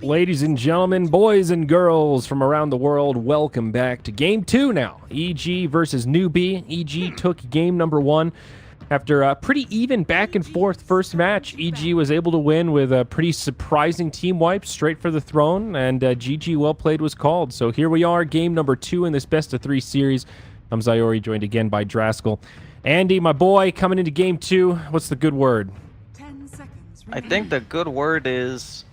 Ladies and gentlemen, boys and girls from around the world, welcome back to Game 2 now. EG versus Newbee. EG took game number 1. After a pretty even back and forth first match, EG was able to win with a pretty surprising team wipe straight for the throne, and GG well played was called. So here we are, game number 2 in this best of 3 series. I'm Zyori, joined again by Draskell. Andy, my boy, coming into game 2, what's the good word? 10 seconds. I think the good word is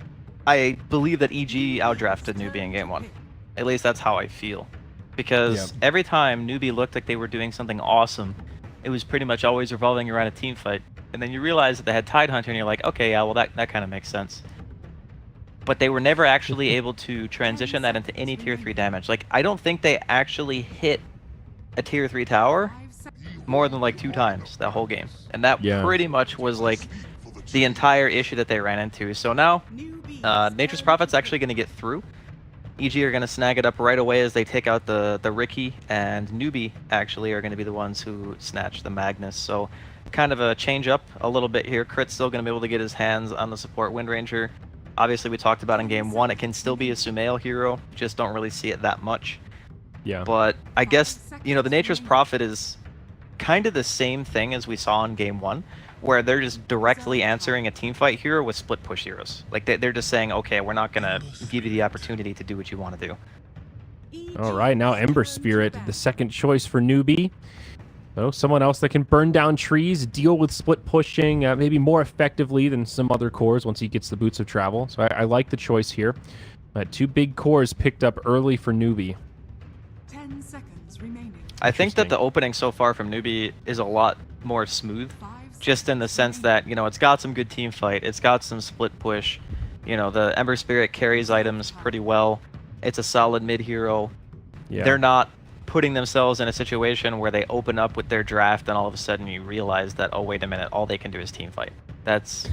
I believe that EG outdrafted Newbee in game 1. At least that's how I feel. Because every time Newbee looked like they were doing something awesome, it was pretty much always revolving around a team fight. And then you realize that they had Tidehunter and you're like, okay, yeah, well that kind of makes sense. But they were never actually able to transition that into any tier 3 damage. Like, I don't think they actually hit a tier 3 tower more than like 2 times that whole game. And that pretty much was like the entire issue that they ran into. So now, Nature's Prophet's actually going to get through. EG are going to snag it up right away as they take out the Ricky, and Newbee actually are going to be the ones who snatch the Magnus. So kind of a change up a little bit here. Crit's still going to be able to get his hands on the support Wind Ranger. Obviously, we talked about in game 1, it can still be a Sumail hero, just don't really see it that much. Yeah. But I guess, you know, the Nature's Prophet is kind of the same thing as we saw in game 1, where they're just directly answering a teamfight hero with split push heroes. Like, they're just saying, okay, we're not going to give you the opportunity to do what you want to do. All right, now Ember Spirit, the second choice for Newbee. So someone else that can burn down trees, deal with split pushing, maybe more effectively than some other cores once he gets the boots of travel. So I like the choice here. 2 big cores picked up early for Newbee. 10 seconds remaining. I think that the opening so far from Newbee is a lot more smooth. Just in the sense that, you know, it's got some good team fight, it's got some split push, you know, the Ember Spirit carries items pretty well, it's a solid mid hero. They're not putting themselves in a situation where they open up with their draft and all of a sudden you realize that, oh, wait a minute, all they can do is team fight. That's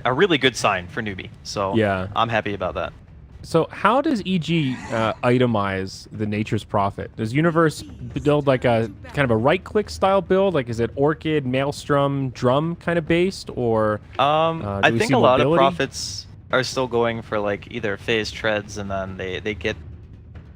a really good sign for Newbee, so I'm happy about that. So how does EG itemize the Nature's Prophet? Does Universe build like a kind of a right-click style build? Like, is it Orchid, Maelstrom, Drum kind of based, or I think a lot of Prophets are still going for like either phase treads and then they get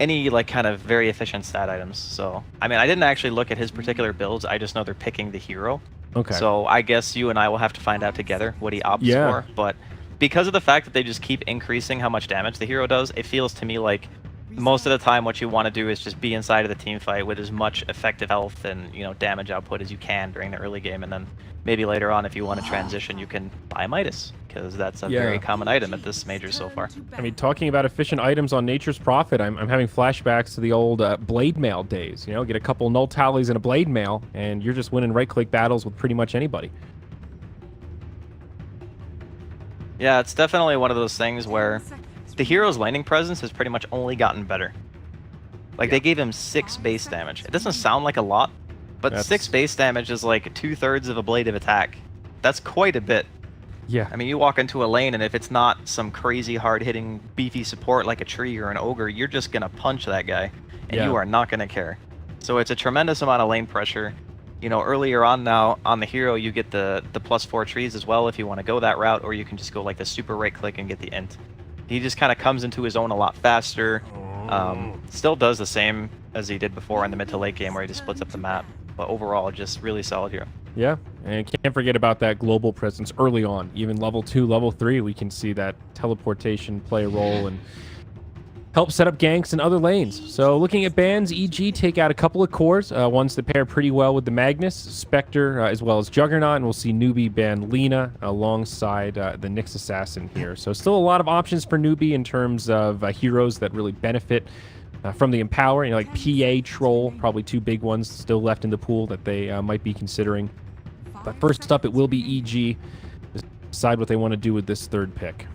any like kind of very efficient stat items. So I mean, I didn't actually look at his particular builds. I just know they're picking the hero. Okay. So I guess you and I will have to find out together what he opts for. But because of the fact that they just keep increasing how much damage the hero does, it feels to me like most of the time what you want to do is just be inside of the team fight with as much effective health and, you know, damage output as you can during the early game, and then maybe later on if you want to transition you can buy Midas, because that's a very common item at this major so far. I mean, talking about efficient items on Nature's Prophet, I'm having flashbacks to the old Blade Mail days. You know, get a couple null tallies and a Blade Mail and you're just winning right-click battles with pretty much anybody. Yeah, it's definitely one of those things where the hero's laning presence has pretty much only gotten better. Like, they gave him 6 base damage. It doesn't sound like a lot, but 6 base damage is like 2/3 of a blade of attack. That's quite a bit. Yeah. I mean, you walk into a lane, and if it's not some crazy hard-hitting beefy support like a tree or an ogre, you're just going to punch that guy, and you are not going to care. So it's a tremendous amount of lane pressure. You know, earlier on now, on the hero, you get the +4 trees as well if you want to go that route, or you can just go like the super right-click and get the int. He just kind of comes into his own a lot faster. Still does the same as he did before in the mid to late game where he just splits up the map. But overall, just really solid hero. Yeah, and can't forget about that global presence early on. Even level 2, level 3, we can see that teleportation play a role and help set up ganks in other lanes. So looking at bans, EG take out a couple of cores, ones that pair pretty well with the Magnus, Spectre, as well as Juggernaut, and we'll see Newbee ban Lina alongside the Nyx Assassin here. So still a lot of options for Newbee in terms of heroes that really benefit from the Empower, you know, like PA, Troll, probably 2 big ones still left in the pool that they might be considering. But first up, it will be EG. Decide what they want to do with this 3rd pick.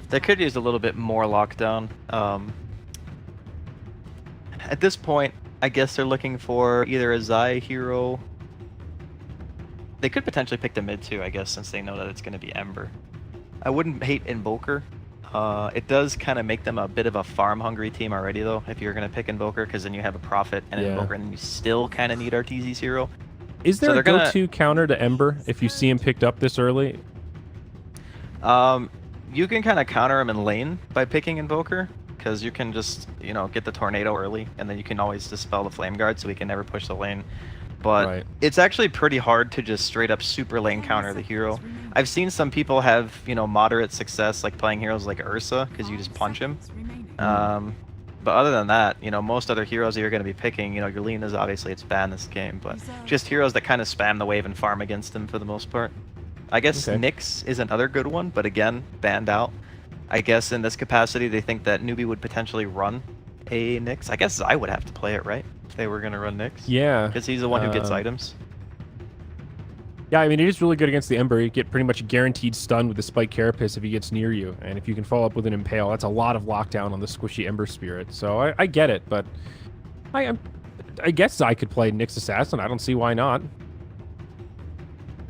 They could use a little bit more lockdown. At this point, I guess they're looking for either a Zai hero. They could potentially pick the mid too, I guess, since they know that it's going to be Ember. I wouldn't hate Invoker. It does kind of make them a bit of a farm-hungry team already, though, if you're going to pick Invoker, because then you have a Prophet and an Invoker, and you still kind of need Arteezy's hero. Is there a go-to counter to Ember if you see him picked up this early? you can kind of counter him in lane by picking Invoker, because you can just, you know, get the tornado early, and then you can always dispel the flame guard, so he can never push the lane. But it's actually pretty hard to just straight up super lane counter the hero. I've seen some people have, you know, moderate success like playing heroes like Ursa, because you just punch him. But other than that, you know, most other heroes that you're going to be picking, you know, your lean is obviously it's banned this game, but just heroes that kind of spam the wave and farm against him for the most part. I guess Nyx is another good one, but again, banned out. I guess in this capacity, they think that Newbee would potentially run a Nyx. I guess I would have to play it, right? If they were going to run Nyx. Yeah. Because he's the one who gets items. Yeah, I mean, it is really good against the Ember. You get pretty much a guaranteed stun with the Spike Carapace if he gets near you. And if you can follow up with an Impale, that's a lot of lockdown on the squishy Ember Spirit. So I get it, but I guess I could play Nyx Assassin. I don't see why not.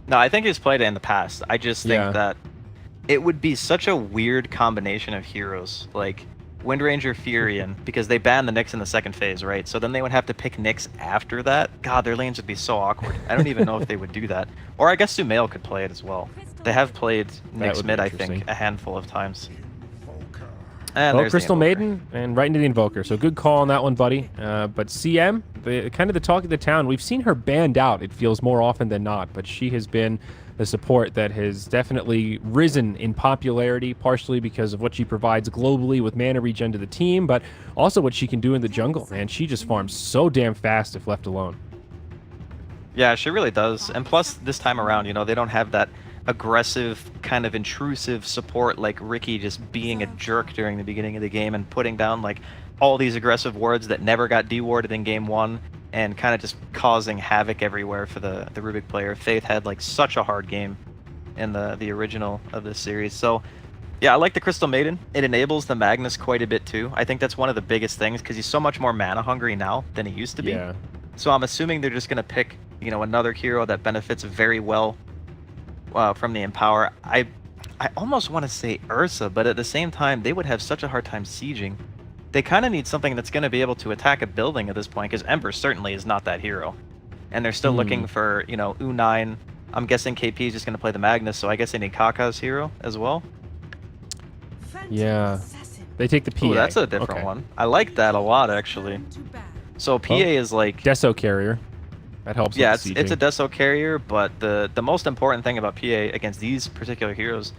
No, I think he's played it in the past. I just think that it would be such a weird combination of heroes. Like, Windranger, Furion, because they banned the Nyx in the second phase, right? So then they would have to pick Nyx after that. God, their lanes would be so awkward. I don't even know if they would do that. Or I guess Sumail could play it as well. They have played Nyx mid, I think, a handful of times. And well, Crystal Maiden and right into the Invoker. So good call on that one, buddy. But CM, kind of the talk of the town. We've seen her banned out, it feels, more often than not. But she has been the support that has definitely risen in popularity, partially because of what she provides globally with mana regen to the team, but also what she can do in the jungle. Man, she just farms so damn fast if left alone. Yeah, she really does. And plus, this time around, you know, they don't have that aggressive, kind of intrusive support like Ricky just being a jerk during the beginning of the game and putting down like all these aggressive wards that never got dewarded in game one and kind of just causing havoc everywhere for the Rubik player. Faith had like such a hard game in the original of this series. So yeah, I like the Crystal Maiden. It enables the Magnus quite a bit too. I think that's one of the biggest things because he's so much more mana hungry now than he used to be. Yeah. So I'm assuming they're just going to pick, you know, another hero that benefits very well from the Empower. I almost want to say Ursa, but at the same time, they would have such a hard time sieging. They kind of need something that's going to be able to attack a building at this point, because Ember certainly is not that hero. And they're still looking for, you know, U9. I'm guessing KP is just going to play the Magnus, so I guess they need Kaka's hero as well. Yeah. They take the PA. Ooh, that's a different one. I like that a lot, actually. So PA is like... Deso Carrier. That helps. Yeah, it's a Deso Carrier, but the most important thing about PA against these particular heroes,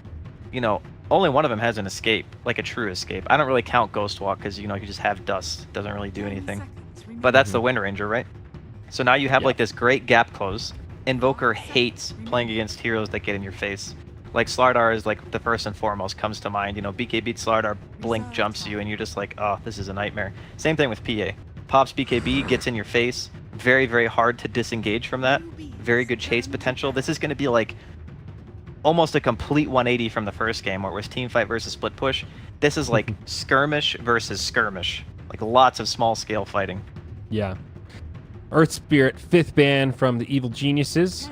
you know, only one of them has an escape, like a true escape. I don't really count Ghost Walk because, you know, you just have dust. Doesn't really do anything. But that's the Wind Ranger, right? So now you have like this great gap close. Invoker hates playing against heroes that get in your face. Like Slardar is like the first and foremost comes to mind. You know, BK beats Slardar, Blink jumps you, and you're just like, oh, this is a nightmare. Same thing with PA. Pops BKB, gets in your face. Very, very hard to disengage from that. Very good chase potential. This is going to be like almost a complete 180 from the first game where it was team fight versus split push. This is like skirmish versus skirmish. Like lots of small scale fighting. Yeah. Earth Spirit, 5th ban from the Evil Geniuses.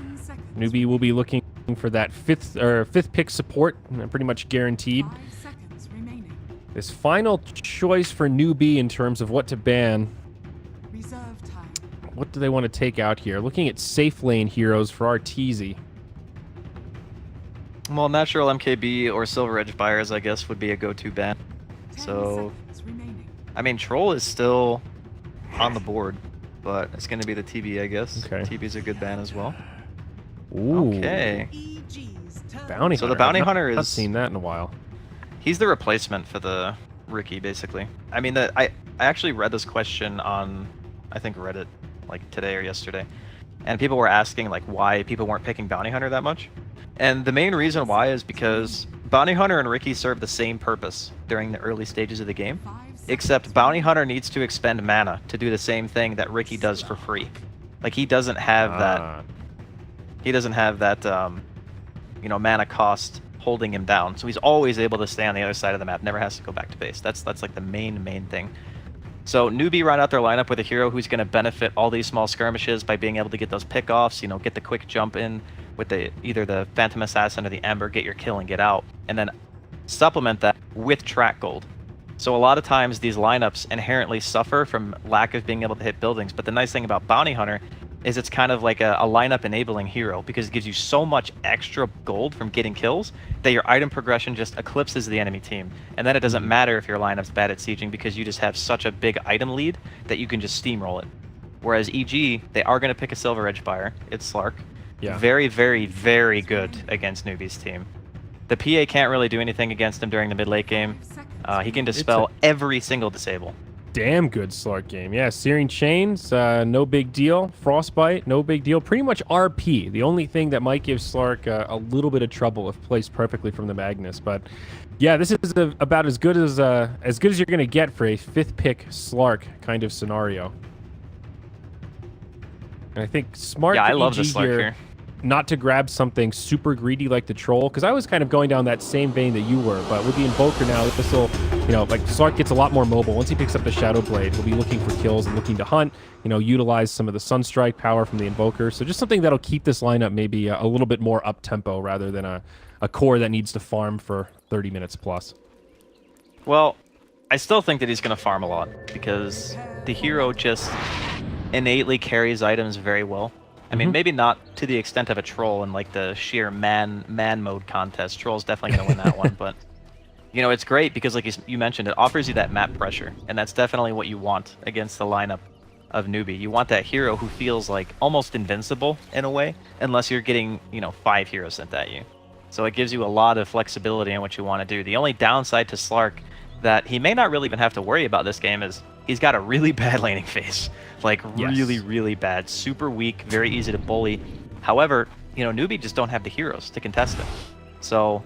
Newbee will be looking for that fifth pick support, pretty much guaranteed. This final choice for Newbee in terms of what to ban. What do they want to take out here? Looking at safe lane heroes for Arteezy. Well, natural MKB or Silver Edge buyers, I guess, would be a go-to ban. So, I mean, Troll is still on the board, but it's going to be the TB, I guess. Okay. TB's a good ban as well. Ooh. Okay. Bounty Hunter. So the Bounty Hunter is... I've seen that in a while. He's the replacement for the Ricky, basically. I mean, I actually read this question on, I think, Reddit, like today or yesterday. And people were asking, like, why people weren't picking Bounty Hunter that much. And the main reason why is because Bounty Hunter and Ricky serve the same purpose during the early stages of the game. Except Bounty Hunter needs to expend mana to do the same thing that Ricky does for free. Like, he doesn't have that... He doesn't have that, you know, mana cost holding him down. So he's always able to stay on the other side of the map. Never has to go back to base. That's like the main thing. So Newbee run out their lineup with a hero who's going to benefit all these small skirmishes by being able to get those pickoffs, you know, get the quick jump in with either the Phantom Assassin or the Ember, get your kill and get out, and then supplement that with track gold. So a lot of times these lineups inherently suffer from lack of being able to hit buildings, but the nice thing about Bounty Hunter is it's kind of like a lineup enabling hero because it gives you so much extra gold from getting kills that your item progression just eclipses the enemy team. And then it doesn't matter if your lineup's bad at sieging because you just have such a big item lead that you can just steamroll it. Whereas EG, they are going to pick a Silver Edge Buyer. It's Slark. Yeah. Very, very, very good against Newbee's team. The PA can't really do anything against him during the mid-late game. He can dispel every single disable. Damn good Slark game. Yeah, Searing Chains, no big deal. Frostbite, no big deal. Pretty much RP. The only thing that might give Slark a little bit of trouble if placed perfectly from the Magnus. But yeah, this is about as good as you're going to get for a 5th pick Slark kind of scenario. And I think smart I for love EG the Slark here. Not to grab something super greedy like the Troll, because I was kind of going down that same vein that you were, but with the Invoker now, this will, like Slark gets a lot more mobile. Once he picks up the Shadow Blade, he'll be looking for kills and looking to hunt, utilize some of the Sunstrike power from the Invoker. So just something that'll keep this lineup maybe a little bit more up-tempo rather than a core that needs to farm for 30 minutes plus. Well, I still think that he's going to farm a lot because the hero just innately carries items very well. I mean, maybe not to the extent of a Troll in like the sheer man mode contest. Troll's definitely going to win that one, but it's great because like you mentioned, it offers you that map pressure, and that's definitely what you want against the lineup of Newbee. You want that hero who feels like almost invincible in a way, unless you're getting 5 heroes sent at you. So it gives you a lot of flexibility in what you want to do. The only downside to Slark that he may not really even have to worry about this game is he's got a really bad laning phase. Like, really, really bad. Super weak, very easy to bully. However, Newbee just don't have the heroes to contest it. So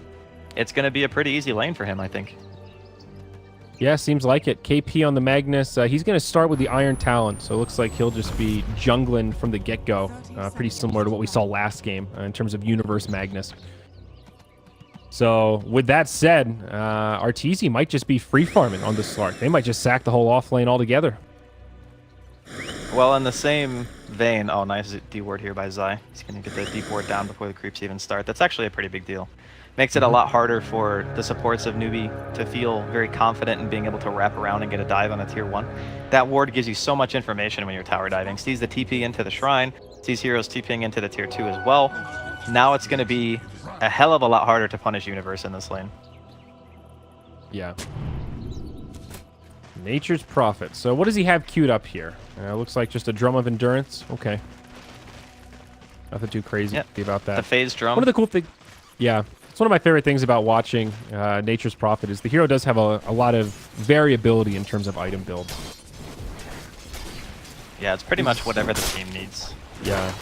it's going to be a pretty easy lane for him, I think. Yeah, seems like it. KP on the Magnus. He's going to start with the Iron Talon, so it looks like he'll just be jungling from the get-go. Pretty similar to what we saw last game in terms of Universe Magnus. So with that said, Arteezy might just be free farming on the Slark. They might just sack the whole off lane altogether. Well, in the same vein, oh, nice D-ward here by Zai. He's going to get the deep ward down before the creeps even start. That's actually a pretty big deal. Makes it a lot harder for the supports of Newbee to feel very confident in being able to wrap around and get a dive on a tier 1. That ward gives you so much information when you're tower diving. Sees the TP into the shrine, sees heroes TPing into the tier 2 as well. Now it's going to be a hell of a lot harder to punish Universe in this lane. Yeah. Nature's Prophet. So what does he have queued up here? Looks like just a Drum of Endurance. Okay. Nothing too crazy about that. The phase drum. One of the cool things... Yeah. It's one of my favorite things about watching Nature's Prophet is the hero does have a lot of variability in terms of item builds. Yeah, it's pretty much whatever the team needs. Yeah.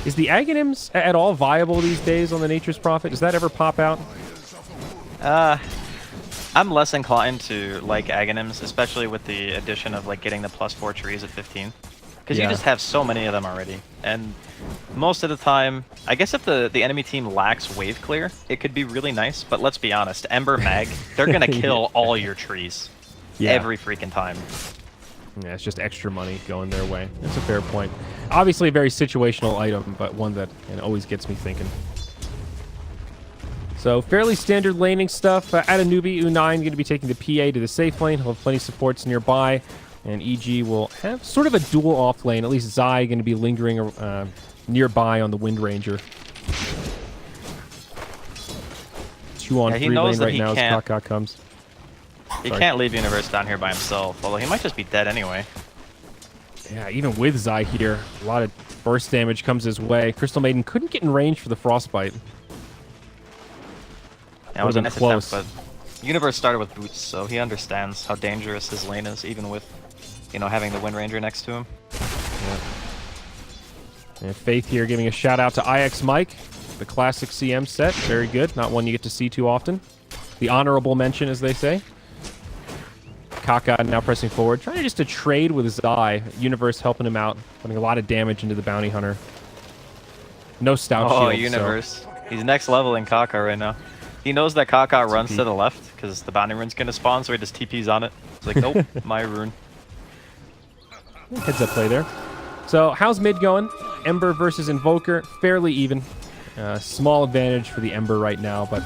Is the Aghanims at all viable these days on the Nature's Prophet? Does that ever pop out? I'm less inclined to like Aghanims, especially with the addition of like getting the +4 trees at 15. Because you just have so many of them already. And most of the time, I guess if the enemy team lacks wave clear, it could be really nice. But let's be honest, Ember Mag, they're going to kill all your trees. Every freaking time. Yeah, it's just extra money going their way. That's a fair point. Obviously a very situational item, but one that always gets me thinking. So fairly standard laning stuff. At a Newbee, U9 going to be taking the PA to the safe lane. He'll have plenty of supports nearby. And EG will have sort of a dual off lane. At least Zai going to be lingering nearby on the Wind Ranger. 2-on-3 lane right now as Kaka comes. He can't leave Universe down here by himself, although he might just be dead anyway. Yeah, even with Zai here, a lot of burst damage comes his way. Crystal Maiden couldn't get in range for the Frostbite. Yeah, it was a nice attempt, but Universe started with boots, so he understands how dangerous his lane is, even with, having the Wind Ranger next to him. Yeah. And Faith here giving a shout out to IX Mike, the classic CM set. Very good. Not one you get to see too often. The honorable mention, as they say. Kaka now pressing forward, trying just to trade with Zai. Universe helping him out, putting a lot of damage into the bounty hunter. No stout shield. Oh, Universe. So. He's next level in Kaka right now. He knows that Kaka runs to the left because the bounty rune's going to spawn, so he just TPs on it. It's like, nope, my rune. Heads up play there. So how's mid going? Ember versus Invoker, fairly even. Small advantage for the Ember right now, but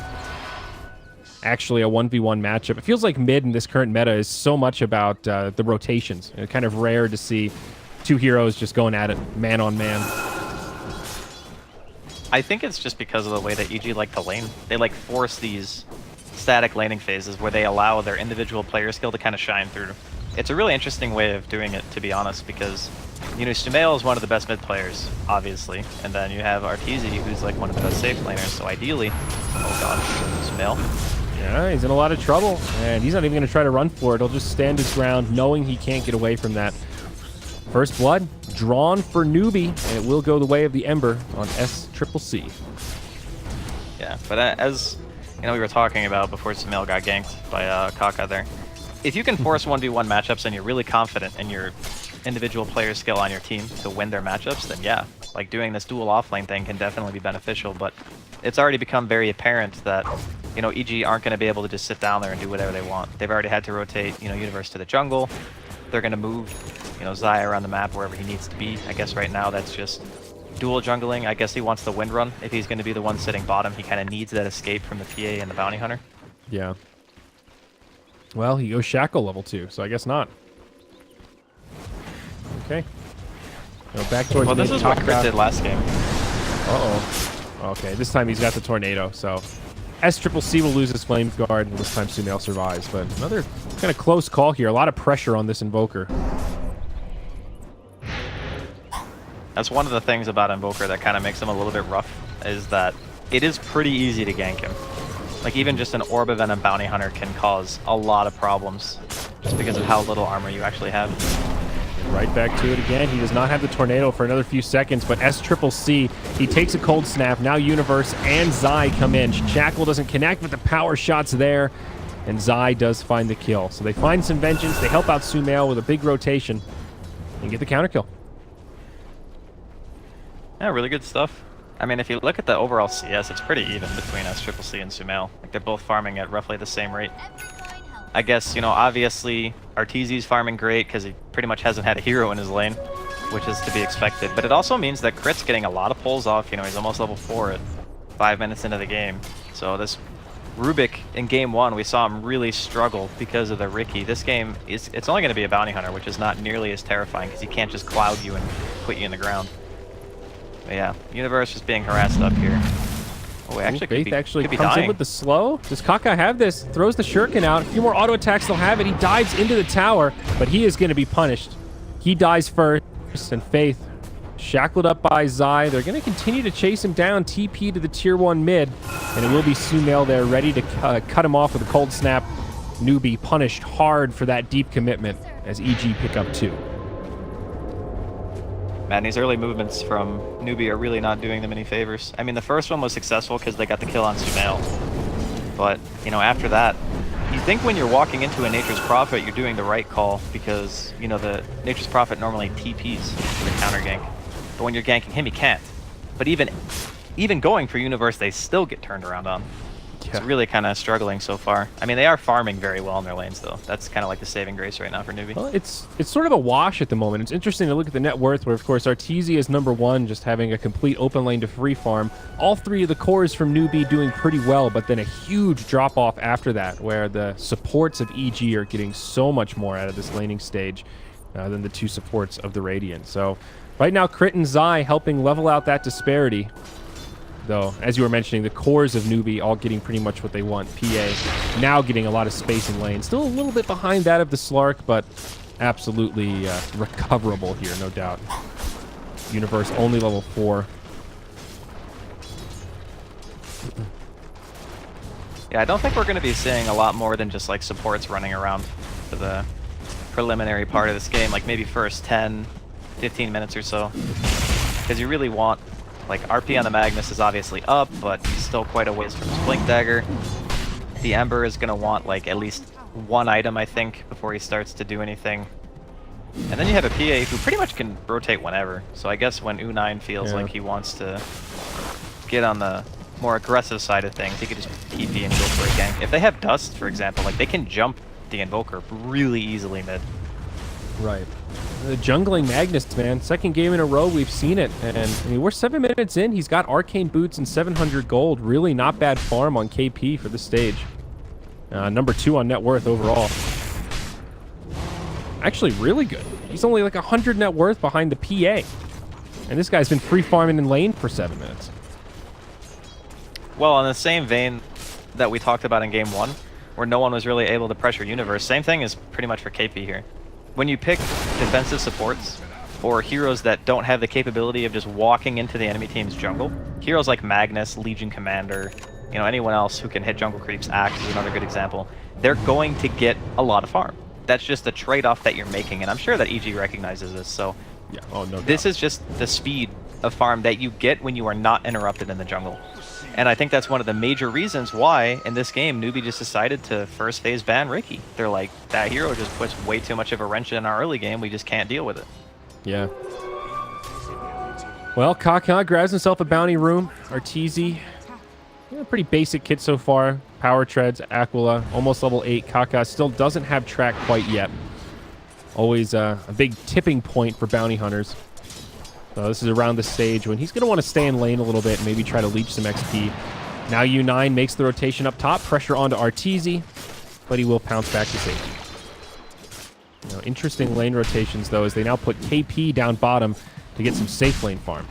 actually a 1v1 matchup. It feels like mid in this current meta is so much about the rotations. Kind of rare to see two heroes just going at it, man on man. I think it's just because of the way that EG like to lane. They like force these static laning phases where they allow their individual player skill to kind of shine through. It's a really interesting way of doing it, to be honest, because, you know, Sumail is one of the best mid players, obviously, and then you have Arteezy, who's like one of the best safe laners, so ideally, oh god, Sumail. Yeah, he's in a lot of trouble, and he's not even going to try to run for it. He'll just stand his ground, knowing he can't get away from that. First blood drawn for Newbee, and it will go the way of the Ember on SCCC. Yeah, but as you know, we were talking about before Sumail got ganked by Kaka there. If you can force 1v1 matchups and you're really confident in your individual player skill on your team to win their matchups, then yeah, like doing this dual offlane thing can definitely be beneficial. But it's already become very apparent that, you know, EG aren't going to be able to just sit down there and do whatever they want. They've already had to rotate, you know, Universe to the jungle. They're going to move, you know, Zai around the map wherever he needs to be. I guess right now that's just dual jungling. I guess he wants the wind run. If he's going to be the one sitting bottom, he kind of needs that escape from the PA and the bounty hunter. Yeah. Well, he goes Shackle level 2, so I guess not. Okay. Go back towards well, this is what Crit did last game. Uh-oh. Okay, this time he's got the Tornado, so SCCC will lose his Flame Guard, and this time Sumail survives. But another kind of close call here. A lot of pressure on this Invoker. That's one of the things about Invoker that kind of makes him a little bit rough, is that it is pretty easy to gank him. Like, even just an Orb of Venom Bounty Hunter can cause a lot of problems just because of how little armor you actually have. Right back to it again. He does not have the Tornado for another few seconds, but SCCC, he takes a Cold Snap. Now Universe and Zai come in. Shackle doesn't connect, but the power shot's there, and Zai does find the kill. So they find some vengeance. They help out Sumail with a big rotation and get the counter kill. Yeah, really good stuff. I mean, if you look at the overall CS, it's pretty even between SCCC and Sumail. Like, they're both farming at roughly the same rate. I guess, you know, obviously, Arteezy's farming great because he pretty much hasn't had a hero in his lane, which is to be expected. But it also means that Crit's getting a lot of pulls off. You know, he's almost level 4 at 5 minutes into the game. So this Rubik in game 1, we saw him really struggle because of the Riki. This game, it's only going to be a bounty hunter, which is not nearly as terrifying because he can't just cloud you and put you in the ground. But yeah, Universe is being harassed up here. Oh, actually, Faith actually could be comes dying. in with the slow. Does Kaka have this? Throws the shuriken out. A few more auto attacks, they'll have it. He dives into the tower, but he is going to be punished. He dies first, and Faith shackled up by Zai. They're going to continue to chase him down, TP to the tier 1 mid, and it will be Sumail there ready to cut him off with a cold snap. Newbee punished hard for that deep commitment as EG pick up 2. Man, these early movements from Newbee are really not doing them any favors. I mean, the first one was successful because they got the kill on Sumail. But, you know, after that, you think when you're walking into a Nature's Prophet, you're doing the right call because, you know, the Nature's Prophet normally TPs for the counter gank. But when you're ganking him, he can't. But even going for Universe, they still get turned around on. Yeah. It's really kind of struggling so far. I mean, they are farming very well in their lanes, though. That's kind of like the saving grace right now for Newbee. Well, it's sort of a wash at the moment. It's interesting to look at the net worth, where, of course, Arteezy is number 1, just having a complete open lane to free farm. All 3 of the cores from Newbee doing pretty well, but then a huge drop-off after that, where the supports of EG are getting so much more out of this laning stage than the 2 supports of the Radiant. So right now, Crit and Zai helping level out that disparity. Though, as you were mentioning, the cores of Newbee all getting pretty much what they want. PA now getting a lot of space in lane. Still a little bit behind that of the Slark, but absolutely recoverable here, no doubt. Universe only level 4. Yeah, I don't think we're going to be seeing a lot more than just like supports running around for the preliminary part of this game. Like maybe first 10, 15 minutes or so. Because you really want... Like, RP on the Magnus is obviously up, but he's still quite a ways from his Blink Dagger. The Ember is going to want, like, at least 1 item, I think, before he starts to do anything. And then you have a PA who pretty much can rotate whenever. So I guess when U9 feels like he wants to get on the more aggressive side of things, he could just TP and go for a gank. If they have Dust, for example, like, they can jump the Invoker really easily mid. Right. The jungling Magnus, man. Second game in a row, we've seen it. And I mean, we're 7 minutes in. He's got Arcane Boots and 700 gold. Really not bad farm on KP for this stage. Number 2 on net worth overall. Actually, really good. He's only like 100 net worth behind the PA. And this guy's been free farming in lane for 7 minutes. Well, in the same vein that we talked about in game 1, where no one was really able to pressure Universe, same thing is pretty much for KP here. When you pick defensive supports, or heroes that don't have the capability of just walking into the enemy team's jungle, heroes like Magnus, Legion Commander, you know, anyone else who can hit jungle creeps, Axe is another good example, they're going to get a lot of farm. That's just the trade-off that you're making, and I'm sure that EG recognizes this, so yeah. Oh, no doubt. This is just the speed of farm that you get when you are not interrupted in the jungle. And I think that's one of the major reasons why, in this game, Newbee just decided to first phase ban Ricky. They're like, that hero just puts way too much of a wrench in our early game, we just can't deal with it. Yeah. Well, Kaka grabs himself a bounty room. Arteezy, yeah, pretty basic kit so far. Power treads, Aquila, almost level 8. Kaka still doesn't have track quite yet. Always a big tipping point for bounty hunters. So this is around the stage when he's going to want to stay in lane a little bit and maybe try to leech some XP. Now U9 makes the rotation up top. Pressure onto Arteezy, but he will pounce back to safety. You know, interesting lane rotations, though, as they now put KP down bottom to get some safe lane farm.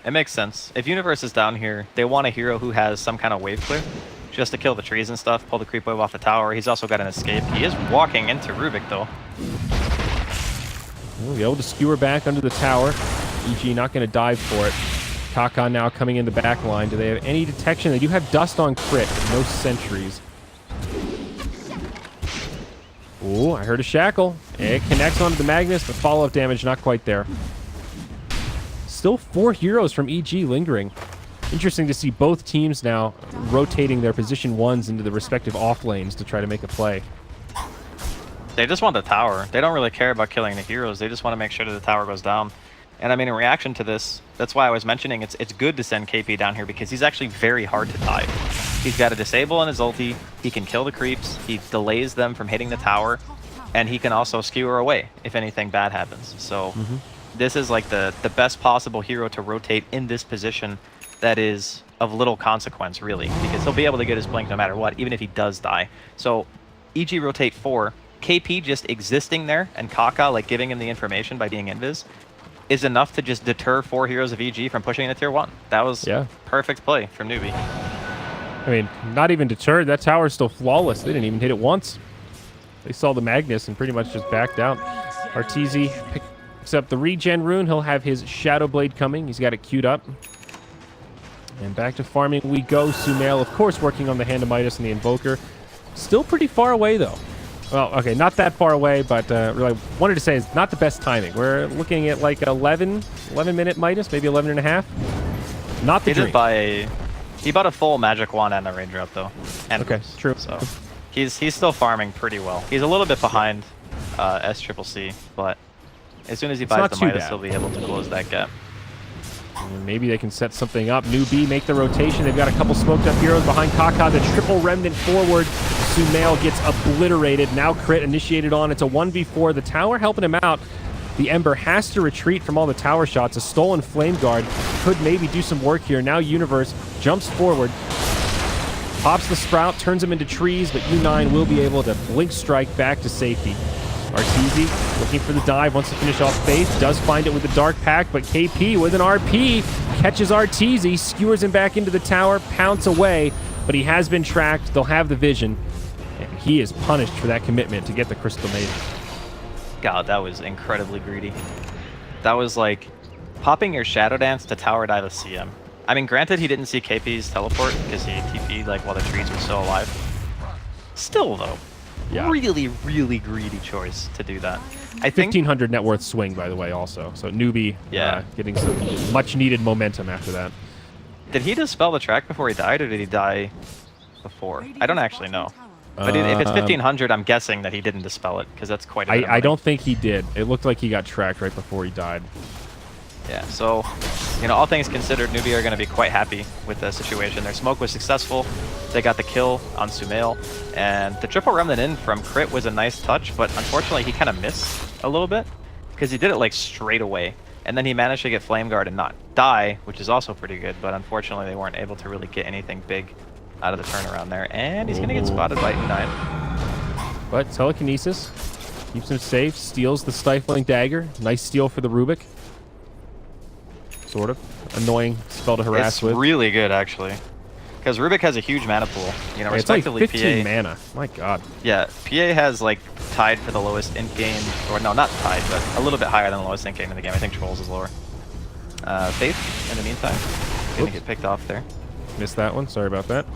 It makes sense. If Universe is down here, they want a hero who has some kind of wave clear, just to kill the trees and stuff, pull the creep wave off the tower. He's also got an escape. He is walking into Rubik, though. We'll be able to skewer back under the tower. EG not going to dive for it. Kaka now coming in the back line. Do they have any detection? They do have dust on crit, but no sentries. Ooh, I heard a shackle. It connects onto the Magnus, but follow-up damage not quite there. Still 4 heroes from EG lingering. Interesting to see both teams now rotating their position 1s into the respective off lanes to try to make a play. They just want the tower. They don't really care about killing the heroes. They just want to make sure that the tower goes down. And I mean, in reaction to this, that's why I was mentioning it's good to send KP down here, because he's actually very hard to die. He's got a disable on his ulti. He can kill the creeps. He delays them from hitting the tower. And he can also skewer away if anything bad happens. So this is like the best possible hero to rotate in this position that is of little consequence, really, because he'll be able to get his blink no matter what, even if he does die. So EG rotate 4. KP just existing there and Kaka like giving him the information by being invis is enough to just deter 4 heroes of EG from pushing into tier 1. That was perfect play from Newbee. I mean, not even deterred. That tower's still flawless. They didn't even hit it once. They saw the Magnus and pretty much just backed out. Arteezy picks up the regen rune. He'll have his Shadow Blade coming. He's got it queued up. And back to farming we go. Sumail, of course, working on the Hand of Midas and the Invoker. Still pretty far away, though. Well, okay, not that far away, but really wanted to say it's not the best timing. We're looking at like 11-minute Midas, maybe 11 and a half. Not the dream. He bought a full magic wand and a raindrop, though. And okay, true. So he's still farming pretty well. He's a little bit behind SCCC, but as soon as he buys the Midas, he'll be able to close that gap. And maybe they can set something up. Newbee make the rotation. They've got a couple smoked up heroes behind Kaka. The triple remnant forward. Sumail gets obliterated. Now crit initiated on. It's a 1v4. The tower helping him out. The Ember has to retreat from all the tower shots. A stolen Flame Guard could maybe do some work here. Now Universe jumps forward. Pops the Sprout, turns him into trees, but U9 will be able to blink strike back to safety. Arteezy looking for the dive, wants to finish off Faith, does find it with the Dark Pack, but KP with an RP catches Arteezy, skewers him back into the tower, pounce away, but he has been tracked. They'll have the vision, and he is punished for that commitment to get the Crystal Maiden. God, that was incredibly greedy. That was like popping your Shadow Dance to tower dive a CM. I mean, granted, he didn't see KP's teleport because he TP'd like while the trees were still alive. Still, though. Yeah. Really, really greedy choice to do that. I think 1,500 net worth swing, by the way, also. So Newbee getting some much-needed momentum after that. Did he dispel the track before he died, or did he die before? I don't actually know. But if it's 1,500, I'm guessing that he didn't dispel it, because that's quite a bit of money. I don't think he did. It looked like he got tracked right before he died. Yeah, so, you know, all things considered, Newbee are going to be quite happy with the situation. Their smoke was successful. They got the kill on Sumail. And the triple remnant in from crit was a nice touch, but unfortunately he kind of missed a little bit because he did it like straight away. And then he managed to get Flame Guard and not die, which is also pretty good, but unfortunately they weren't able to really get anything big out of the turnaround there. And he's going to get spotted by E9. But telekinesis. Keeps him safe. Steals the Stifling Dagger. Nice steal for the Rubik. Sort of. Annoying spell to harass It's with. really good, actually. Because Rubik has a huge mana pool. You know, Yeah, it's like respectively, 15 PA. mana. My god. Yeah, PA has like tied for the lowest int game, or no, not tied, but a little bit higher than the lowest int game in the game. I think Trolls is lower. Faith, in the meantime, gonna get picked off there. Missed that one. Sorry about that.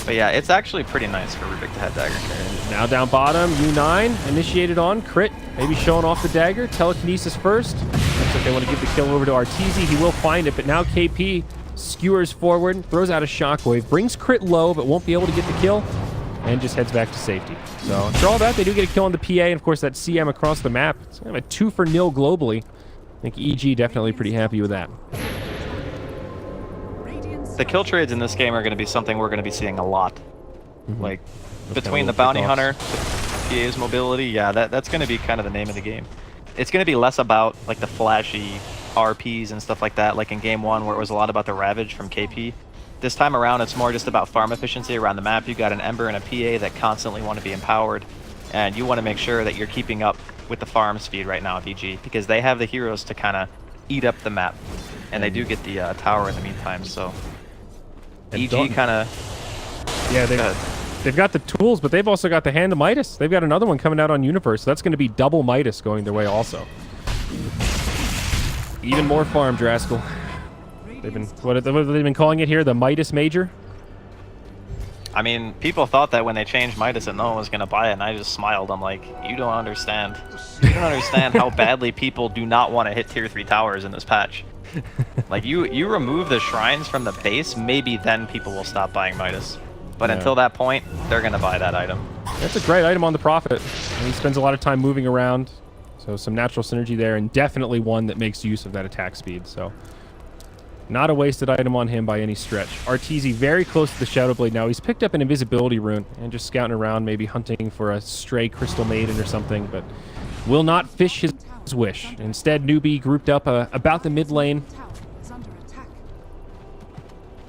But yeah, it's actually pretty nice for Rubik to have dagger carry. Now down bottom, U9 initiated on crit, maybe showing off the dagger. Telekinesis first. Looks like they want to give the kill over to Arteezy. He will find it, but now KP skewers forward, throws out a shockwave, brings crit low, but won't be able to get the kill, and just heads back to safety. So after all that, they do get a kill on the PA, and of course that CM across the map. It's kind of a 2-for-0 globally. I think EG definitely pretty happy with that. The kill trades in this game are going to be something we're going to be seeing a lot. Like, Those between kind the of little bounty hunter, the PA's mobility, yeah, that's going to be kind of the name of the game. It's going to be less about like the flashy RPs and stuff like that, like in game 1 where it was a lot about the Ravage from KP. This time around, it's more just about farm efficiency around the map. You got an Ember and a PA that constantly want to be empowered, and you want to make sure that you're keeping up with the farm speed right now of EG, because they have the heroes to kind of eat up the map, and they do get the tower in the meantime, so EG kind of... Yeah, they've got the tools, but they've also got the Hand of Midas. They've got another one coming out on Universe, so that's going to be double Midas going their way also. Even more farm, Draskell. They've been what have they been calling it here? The Midas Major? I mean, people thought that when they changed Midas and no one was going to buy it, and I just smiled. I'm like, you don't understand. You don't understand how badly people do not want to hit tier 3 towers in this patch. Like, you remove the shrines from the base, maybe then people will stop buying Midas. But until that point, they're going to buy that item. That's a great item on the Prophet. And he spends a lot of time moving around, so some natural synergy there, and definitely one that makes use of that attack speed. So not a wasted item on him by any stretch. Arteezy very close to the Shadow Blade now. He's picked up an invisibility rune and just scouting around, maybe hunting for a stray Crystal Maiden or something, but will not fish his wish. Instead, Newbee grouped up about the mid lane.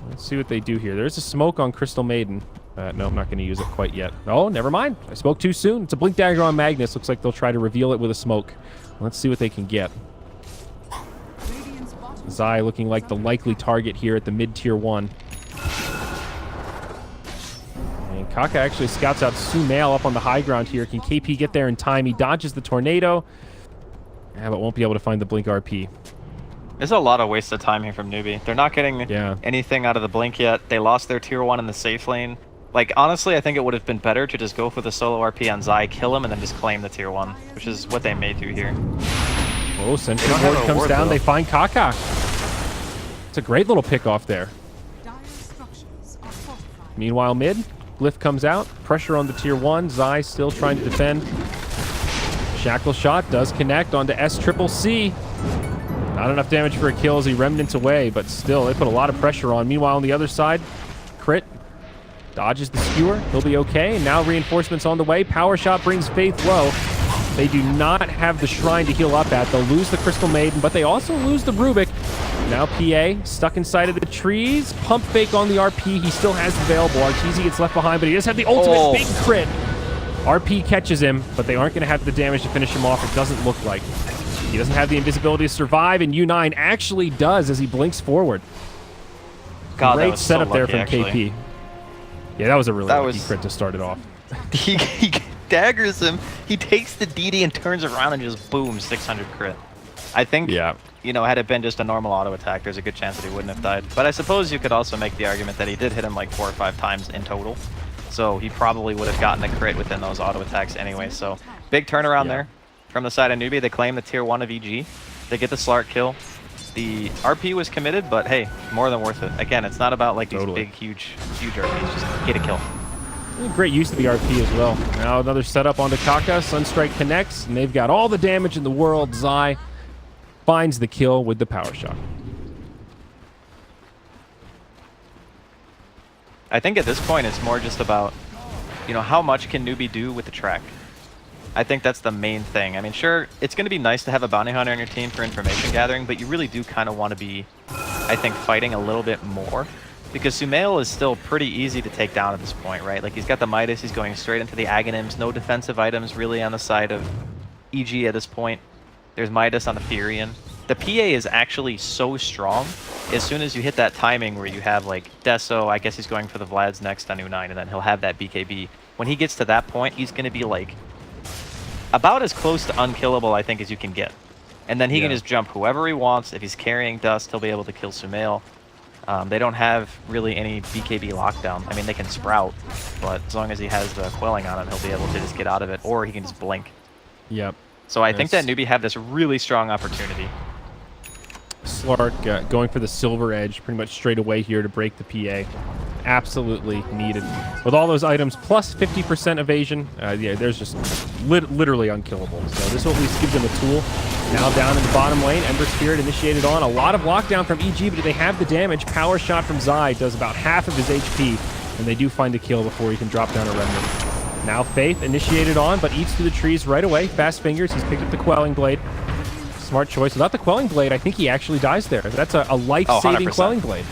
Let's see what they do here. There's a smoke on Crystal Maiden. No, I'm not going to use it quite yet. Oh, never mind. I spoke too soon. It's a Blink Dagger on Magnus. Looks like they'll try to reveal it with a smoke. Let's see what they can get. Zai looking like the likely target here at the mid-tier 1. And Kaka actually scouts out Sumail up on the high ground here. Can KP get there in time? He dodges the tornado. Yeah, but won't be able to find the Blink RP. There's a lot of wasted time here from Newbee. They're not getting anything out of the Blink yet. They lost their tier 1 in the safe lane. Like, honestly, I think it would have been better to just go for the solo RP on Zai, kill him, and then just claim the tier 1, which is what they may do here. Oh, Sentry Ward comes down. Though. They find Kaka. It's a great little pick off there. Meanwhile, mid, Glyph comes out. Pressure on the tier 1. Zai still trying to defend. Shackle shot does connect onto SCCC. Not enough damage for a kill as he remnants away, but still, they put a lot of pressure on. Meanwhile, on the other side, Crit dodges the skewer. He'll be okay. And now reinforcements on the way. Power shot brings Faith low. They do not have the shrine to heal up at. They'll lose the Crystal Maiden, but they also lose the Rubik. Now PA stuck inside of the trees. Pump fake on the RP. He still has it available. Arteezy gets left behind, but he does have the ultimate big crit. RP catches him, but they aren't going to have the damage to finish him off. It doesn't look like. He doesn't have the invisibility to survive, and U9 actually does as he blinks forward. God, great setup so there from actually. KP. Yeah, that was a really lucky crit to start it off. He daggers him. He takes the DD and turns around and just boom, 600 crit. I think, you know, had it been just a normal auto attack, there's a good chance that he wouldn't have died. But I suppose you could also make the argument that he did hit him like 4 or 5 times in total. So he probably would have gotten the crit within those auto attacks anyway. So big turnaround there from the side of Newbee. They claim the tier 1 of EG. They get the Slark kill. The RP was committed, but hey, more than worth it. Again, it's not about like these big, huge RPs. Just get a kill. Great use of the RP as well. Now another setup onto Kaka. Sunstrike connects, and they've got all the damage in the world. Zai finds the kill with the power shot. I think at this point it's more just about, you know, how much can Newbee do with the track? I think that's the main thing. I mean, sure, it's going to be nice to have a bounty hunter on your team for information gathering, but you really do kind of want to be, I think, fighting a little bit more because Sumail is still pretty easy to take down at this point, right? Like, he's got the Midas, he's going straight into the Aghanims, no defensive items really on the side of EG at this point. There's Midas on the Furion. The PA is actually so strong. As soon as you hit that timing where you have, like, Deso, I guess he's going for the Vlad's next on U9, and then he'll have that BKB. When he gets to that point, he's going to be, like, about as close to unkillable, I think, as you can get. And then he can just jump whoever he wants. If he's carrying Dust, he'll be able to kill Sumail. They don't have really any BKB lockdown. I mean, they can Sprout, but as long as he has the Quelling on him, he'll be able to just get out of it, or he can just blink. Yep. So I think that Newbee have this really strong opportunity. Slark going for the Silver Edge pretty much straight away here to break the PA. Absolutely needed. With all those items, plus 50% evasion, yeah, there's just literally unkillable. So this will at least give them a tool. Now down in the bottom lane, Ember Spirit initiated on. A lot of lockdown from EG, but they have the damage. Power Shot from Zai does about half of his HP, and they do find a kill before he can drop down a Remnant. Now Faith initiated on, but eats through the trees right away. Fast fingers, he's picked up the Quelling Blade. Smart choice. Without the Quelling Blade, I think he actually dies there. That's a life-saving Quelling Blade.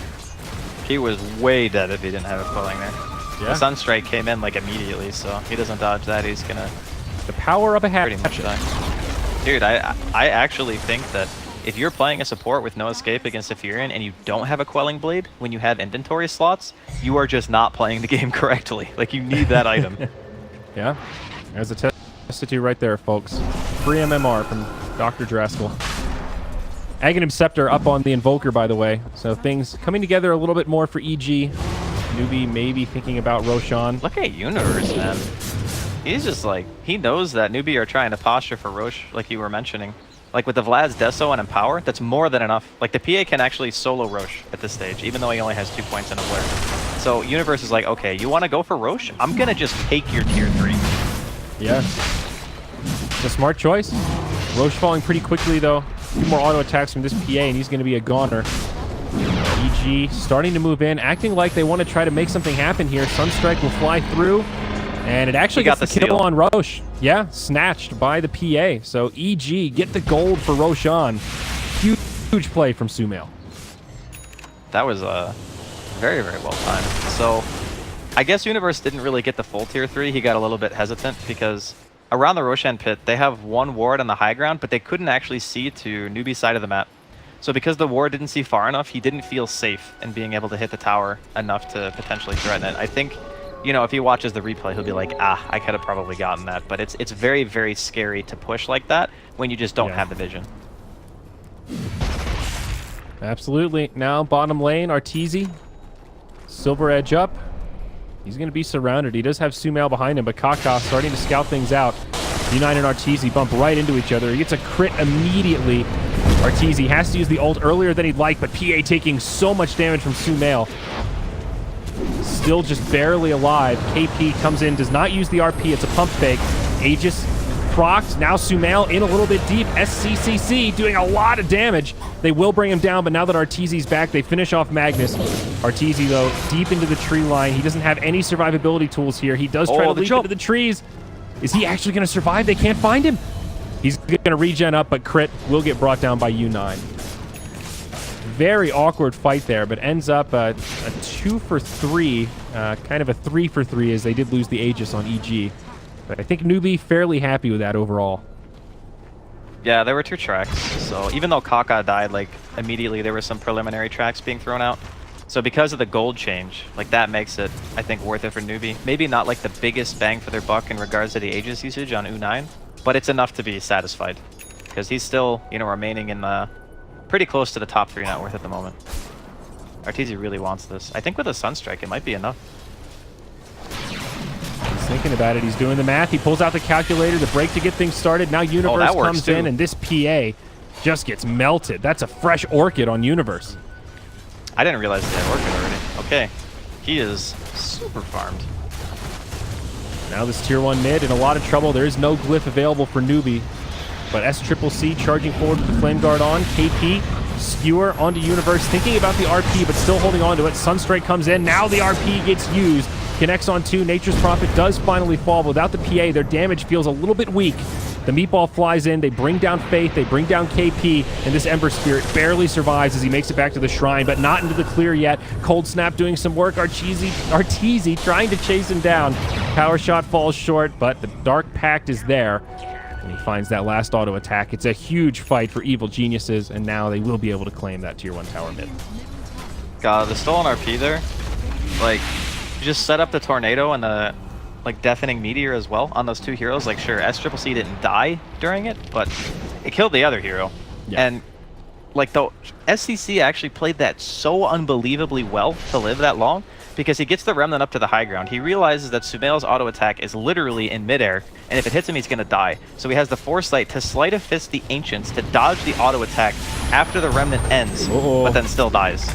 He was way dead if he didn't have a Quelling there. Yeah. The Sunstrike came in, like, immediately, so he doesn't dodge that. He's gonna the power of a hatchet. pretty much die. Dude, I actually think that if you're playing a support with no escape against a Furion and you don't have a Quelling Blade when you have inventory slots, you are just not playing the game correctly. Like, you need that item. Yeah. There's a substitute right there, folks. Free MMR from Dr. Draskell. Aghanim Scepter up on the Invoker, by the way. So things coming together a little bit more for EG. Newbee maybe thinking about Roshan. Look at Universe, man. He's just like, he knows that Newbee are trying to posture for Roche, like you were mentioning. Like with the Vlad's Deso and Empower, that's more than enough. Like the PA can actually solo Roche at this stage, even though he only has 2 points in a Blur. So Universe is like, okay, you want to go for Roche? I'm going to just take your tier 3. Yeah. It's a smart choice. Roche falling pretty quickly, though. 2 more auto attacks from this PA, and he's going to be a goner. EG starting to move in, acting like they want to try to make something happen here. Sunstrike will fly through, and it actually gets the kill on Roche. Yeah, snatched by the PA. So EG get the gold for Roshan. Huge play from Sumail. That was very, very well timed. So I guess Universe didn't really get the full tier 3. He got a little bit hesitant because around the Roshan pit, they have 1 ward on the high ground, but they couldn't actually see to Newbee's side of the map. So because the ward didn't see far enough, he didn't feel safe in being able to hit the tower enough to potentially threaten it. I think, you know, if he watches the replay, he'll be like, ah, I could have probably gotten that. But it's very, very scary to push like that when you just don't have the vision. Absolutely. Now bottom lane, Arteezy. Silver Edge up. He's going to be surrounded. He does have Sumail behind him, but Kaka starting to scout things out. U9 and Arteezy bump right into each other. He gets a crit immediately. Arteezy has to use the ult earlier than he'd like, but PA taking so much damage from Sumail. Still just barely alive. KP comes in, does not use the RP. It's a pump fake. Aegis procced. Now Sumail in a little bit deep. SCCC doing a lot of damage. They will bring him down, but now that Arteezy's back, they finish off Magnus. Arteezy, though, deep into the tree line. He doesn't have any survivability tools here. He does try to leap into the trees. Is he actually going to survive? They can't find him. He's going to regen up, but crit will get brought down by U9. Very awkward fight there, but ends up a 2 for 3, kind of a 3 for 3 as they did lose the Aegis on EG. But I think Newbee fairly happy with that overall. Yeah, there were 2 tracks. So even though Kaka died, like, immediately there were some preliminary tracks being thrown out. So because of the gold change, like, that makes it, I think, worth it for Newbee. Maybe not, like, the biggest bang for their buck in regards to the Aegis usage on U9, but it's enough to be satisfied. Because he's still, you know, remaining in the pretty close to the top 3 net worth at the moment. Arteezy really wants this. I think with a Sunstrike, it might be enough. He's thinking about it. He's doing the math. He pulls out the calculator, the break to get things started. Now Universe comes in, and this PA just gets melted. That's a fresh Orchid on Universe. I didn't realize he had Orchid already. Okay. He is super farmed. Now this tier 1 mid in a lot of trouble. There is no glyph available for Newbee. But SCCC charging forward with the Flame Guard on. KP, Skewer onto Universe, thinking about the RP, but still holding on to it. Sunstrike comes in. Now the RP gets used. Connects on 2. Nature's Prophet does finally fall. Without the PA, their damage feels a little bit weak. The meatball flies in. They bring down Faith. They bring down KP. And this Ember Spirit barely survives as he makes it back to the shrine, but not into the clear yet. Cold Snap doing some work. Arteezy trying to chase him down. Power Shot falls short, but the Dark Pact is there. And he finds that last auto attack. It's a huge fight for Evil Geniuses, and now they will be able to claim that tier 1 tower mid. God, the stolen RP there, like, you just set up the Tornado and the like Deafening Meteor as well on those 2 heroes. Like, sure, SCCC didn't die during it, but it killed the other hero. Yeah. And like, the SCC actually played that so unbelievably well to live that long, because he gets the Remnant up to the high ground. He realizes that Sumail's auto attack is literally in midair, and if it hits him, he's going to die. So he has the foresight to Sleight of Fist the Ancients to dodge the auto attack after the Remnant ends, but then still dies.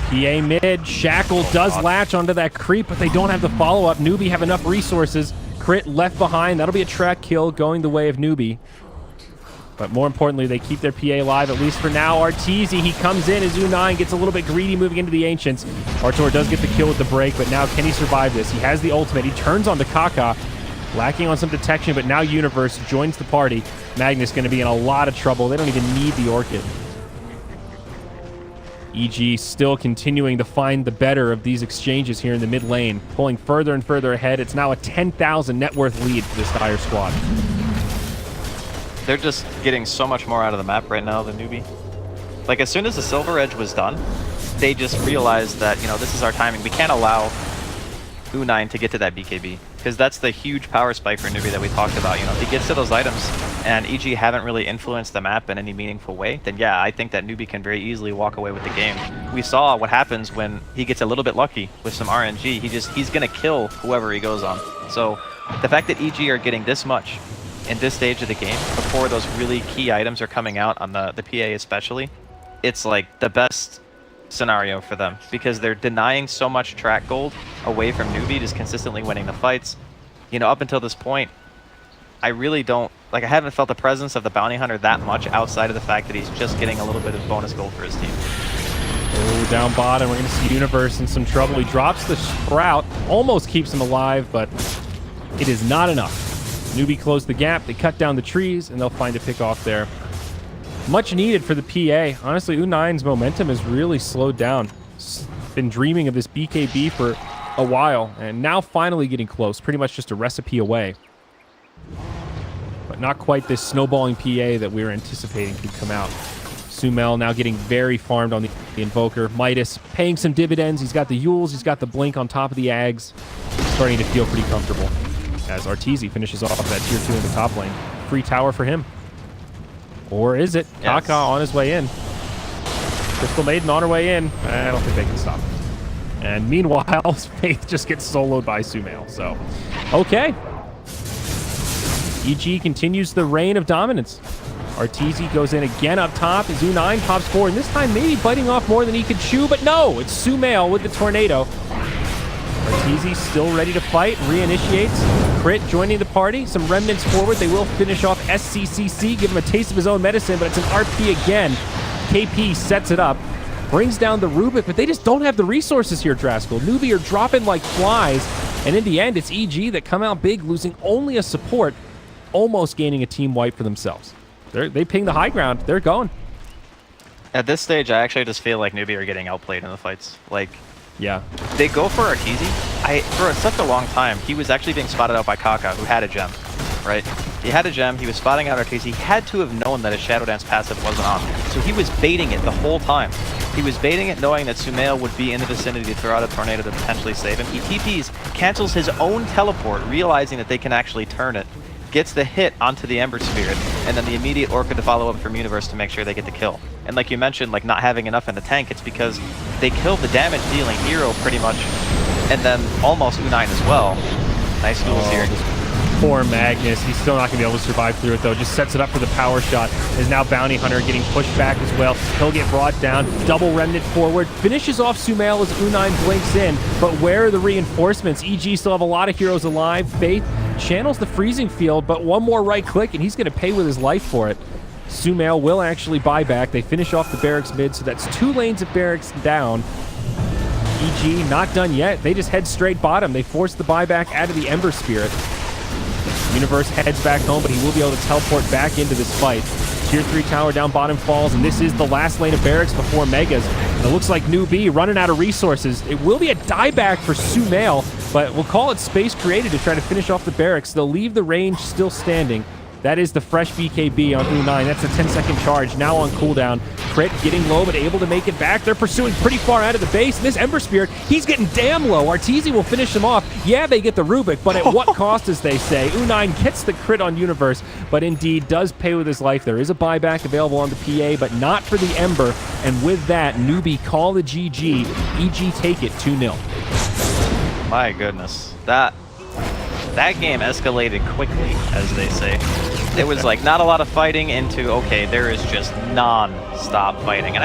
PA mid. Shackle does latch onto that creep, but they don't have the follow-up. Newbee have enough resources. Crit left behind. That'll be a track kill going the way of Newbee. But more importantly, they keep their PA alive, at least for now. Arteezy, he comes in as U9, gets a little bit greedy moving into the Ancients. Artur does get the kill with the break, but now can he survive this? He has the ultimate. He turns onto Kaka, lacking on some detection, but now Universe joins the party. Magnus going to be in a lot of trouble. They don't even need the Orchid. EG still continuing to find the better of these exchanges here in the mid lane, pulling further and further ahead. It's now a 10,000 net worth lead for this Dire squad. They're just getting so much more out of the map right now than Newbee. Like, as soon as the Silver Edge was done, they just realized that, you know, this is our timing. We can't allow U9 to get to that BKB, because that's the huge power spike for Newbee that we talked about. You know, if he gets to those items and EG haven't really influenced the map in any meaningful way, then yeah, I think that Newbee can very easily walk away with the game. We saw what happens when he gets a little bit lucky with some RNG. He's gonna kill whoever he goes on. So the fact that EG are getting this much in this stage of the game before those really key items are coming out on the PA especially, it's like the best scenario for them, because they're denying so much track gold away from Newbee, just consistently winning the fights. You know, up until this point, I really don't, like, I haven't felt the presence of the Bounty Hunter that much outside of the fact that he's just getting a little bit of bonus gold for his team. Oh, down bottom, we're going to see Universe in some trouble. He drops the Sprout, almost keeps him alive, but it is not enough. Newbee closed the gap, they cut down the trees, and they'll find a pick off there. Much needed for the PA. Honestly, U9's momentum has really slowed down. Been dreaming of this BKB for a while, and now finally getting close, pretty much just a recipe away. But not quite this snowballing PA that we were anticipating could come out. Sumail now getting very farmed on the Invoker. Midas paying some dividends. He's got the Yules, he's got the Blink on top of the Ags. Starting to feel pretty comfortable as Arteezy finishes off that tier 2 in the top lane. Free tower for him. Or is it? Yes. Kaka on his way in. Crystal Maiden on her way in. I don't think they can stop him. And meanwhile, Faith just gets soloed by Sumail. So, okay. EG continues the reign of dominance. Arteezy goes in again up top as U9 pops forward. And this time maybe biting off more than he could chew, but no, it's Sumail with the Tornado. Arteezy still ready to fight, reinitiates. Crit joining the party, some remnants forward. They will finish off SCCC, give him a taste of his own medicine, but it's an RP again. KP sets it up, brings down the Rubik, but they just don't have the resources here, Draskell. Newbee are dropping like flies, and in the end, it's EG that come out big, losing only a support, almost gaining a team wipe for themselves. They ping the high ground. They're going. At this stage, I actually just feel like Newbee are getting outplayed in the fights. Like, yeah, they go for Arteezy. For such a long time, he was actually being spotted out by Kaka, who had a gem, right? He had a gem, he was spotting out Arteezy. He had to have known that his Shadow Dance passive wasn't on. So he was baiting it the whole time. He was baiting it knowing that Sumail would be in the vicinity to throw out a Tornado to potentially save him. He TPs, cancels his own teleport, realizing that they can actually turn it. Gets the hit onto the Ember Spirit, and then the immediate Orchid to follow up from Universe to make sure they get the kill. And like you mentioned, like not having enough in the tank, it's because they killed the damage-dealing hero pretty much, and then almost U9 as well. Nice duels here. Poor Magnus. He's still not going to be able to survive through it, though. Just sets it up for the power shot. Is now Bounty Hunter getting pushed back as well. He'll get brought down. Double Remnant forward. Finishes off Sumail as U9 blinks in. But where are the reinforcements? EG still have a lot of heroes alive. Faith channels the freezing field, but one more right click, and he's going to pay with his life for it. Sumail will actually buy back. They finish off the barracks mid, so that's 2 lanes of barracks down. EG not done yet. They just head straight bottom. They force the buyback out of the Ember Spirit. Universe heads back home, but he will be able to teleport back into this fight. Tier 3 tower down bottom falls, and this is the last lane of barracks before Megas. And it looks like Newbee running out of resources. It will be a dieback for Sumail, but we'll call it space created to try to finish off the barracks. They'll leave the range still standing. That is the fresh BKB on U9. That's a 10-second charge, now on cooldown. Crit getting low, but able to make it back. They're pursuing pretty far out of the base. And this Ember Spirit, he's getting damn low. Arteezy will finish him off. Yeah, they get the Rubik, but at what cost, as they say? U9 gets the crit on Universe, but indeed does pay with his life. There is a buyback available on the PA, but not for the Ember. And with that, Newbee call the GG. EG take it 2-0. My goodness. That game escalated quickly, as they say. It was like not a lot of fighting into, okay, there is just non-stop fighting. And